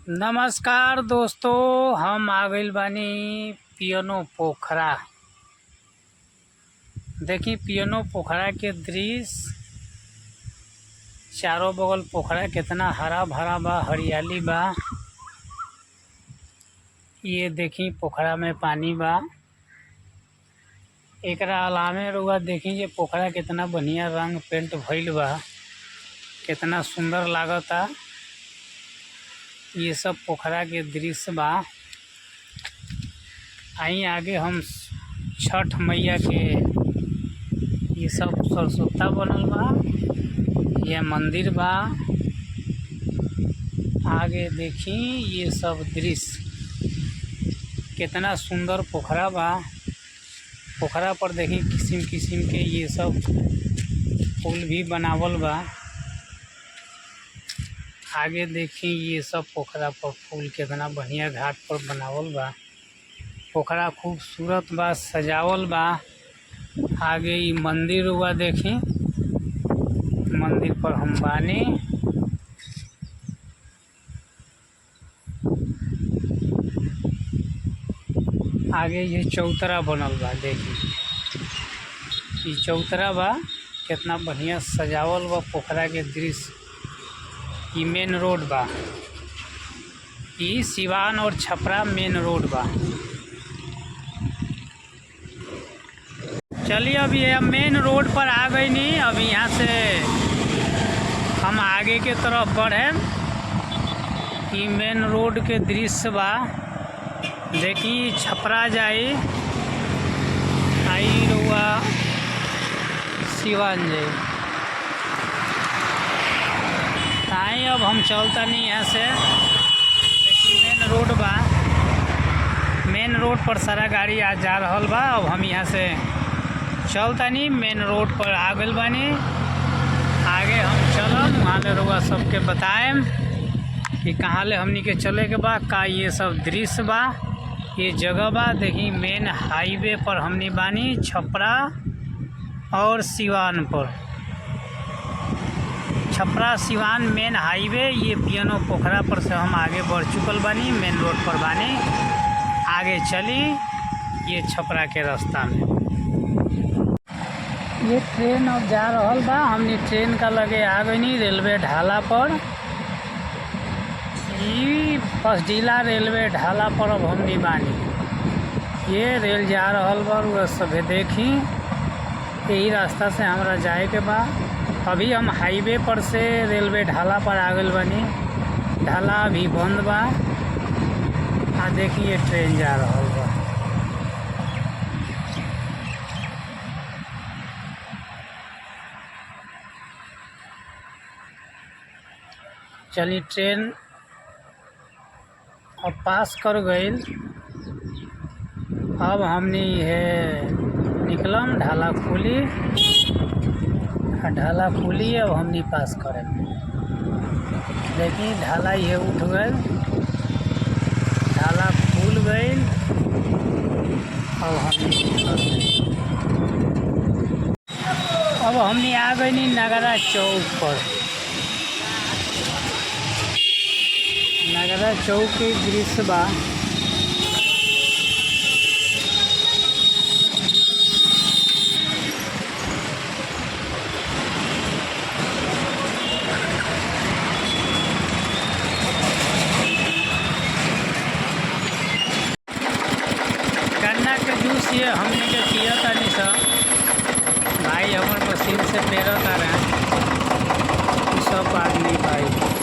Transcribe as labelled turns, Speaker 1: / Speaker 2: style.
Speaker 1: नमस्कार दोस्तों, हम आ गइल बानी पियनो पोखरा। देखी पियनो पोखरा के दृश्य, चारों बगल पोखरा कितना हरा भरा बा, हरियाली बा। ये देखी पोखरा में पानी बा। एकरा अलावे रउआ देखी जे पोखरा कितना बढ़िया रंग पेंट भइल बा, कितना सुंदर लागता। ये सब पोखरा के दृश्य बा। आई आगे हम छठ मैया के ये सब सरसोत्ता बनल बा, यह मंदिर बा। आगे देखी ये सब दृश्य कितना सुंदर पोखरा बा। पोखरा पर देखी किस्म किस्म के ये सब पुल भी बनावल बा। आगे देखी ये सब पोखरा पर फूल कितना बढ़िया घाट पर बनावल बा। पोखरा खूबसूरत बा, सजावल बा। आगे ये मंदिर हुआ देखी, मंदिर पर हम बानी। आगे ये चौतरा बनल बा, देखी ये चौतरा बा, कितना बढ़िया सजावल बा। पोखरा के दृश्य, ये मेन रोड बा, ये सिवान और छपरा मेन रोड बा। चलिए अब ये मेन रोड पर आ गई नहीं। अब यहाँ से हम आगे के तरफ बढ़े। ये मेन रोड के दृश्य बा, देखी छपरा जाई, आई रुआ सिवान जाई। आई अब हम चलता नहीं यहाँ से। देखिए मेन रोड बा, मेन रोड पर सारा गाड़ी आ जा रहा बा। अब हम यहाँ से चलता नहीं, मेन रोड पर आ गइल बानी। आगे हम चलम, वहाँ ले रुआ सबके बताएम कि कहाँ ले हमनी के चले के बा, का ये सब दृश्य बा, ये जगह बा। देखी मेन हाईवे पर हमनी बानी, छपरा और सिवान पर। छपरा सिवान मेन हाईवे, ये पियनो पोखरा पर से हम आगे बढ़ चुकल बानी, मेन रोड पर बानी। आगे चली ये छपरा के रास्ता में। ये ट्रेन अब जा रहल बा, हमने ट्रेन का लगे आ गई रेलवे ढाला पर। ये फसडीला रेलवे ढाला पर अब हमनी बानी। ये रेल जा रहल बा, वह सभे देखी। यही रास्ता से हमरा जाए के बा। अभी हम हाईवे पर से रेलवे ढाला पर आ गइल बानी। ढाला अभी बंद बा। आ देखिए ट्रेन जा रहल बा। चली ट्रेन अब पास कर गइल। अब हमने है निकलम, ढाला खुली, ढाला खुली। अब हमने पास करे, देखिए ढाला ये उठ गए, ढाला खुल गई। अब हमने आ गई नगरा चौक पर। नगरा चौक के दृश्य बा। गन्ना के जूस ये हमने के पिया था नहीं सा भाई, हमारे मशीन से पेरा था रहे सब आदमी भाई।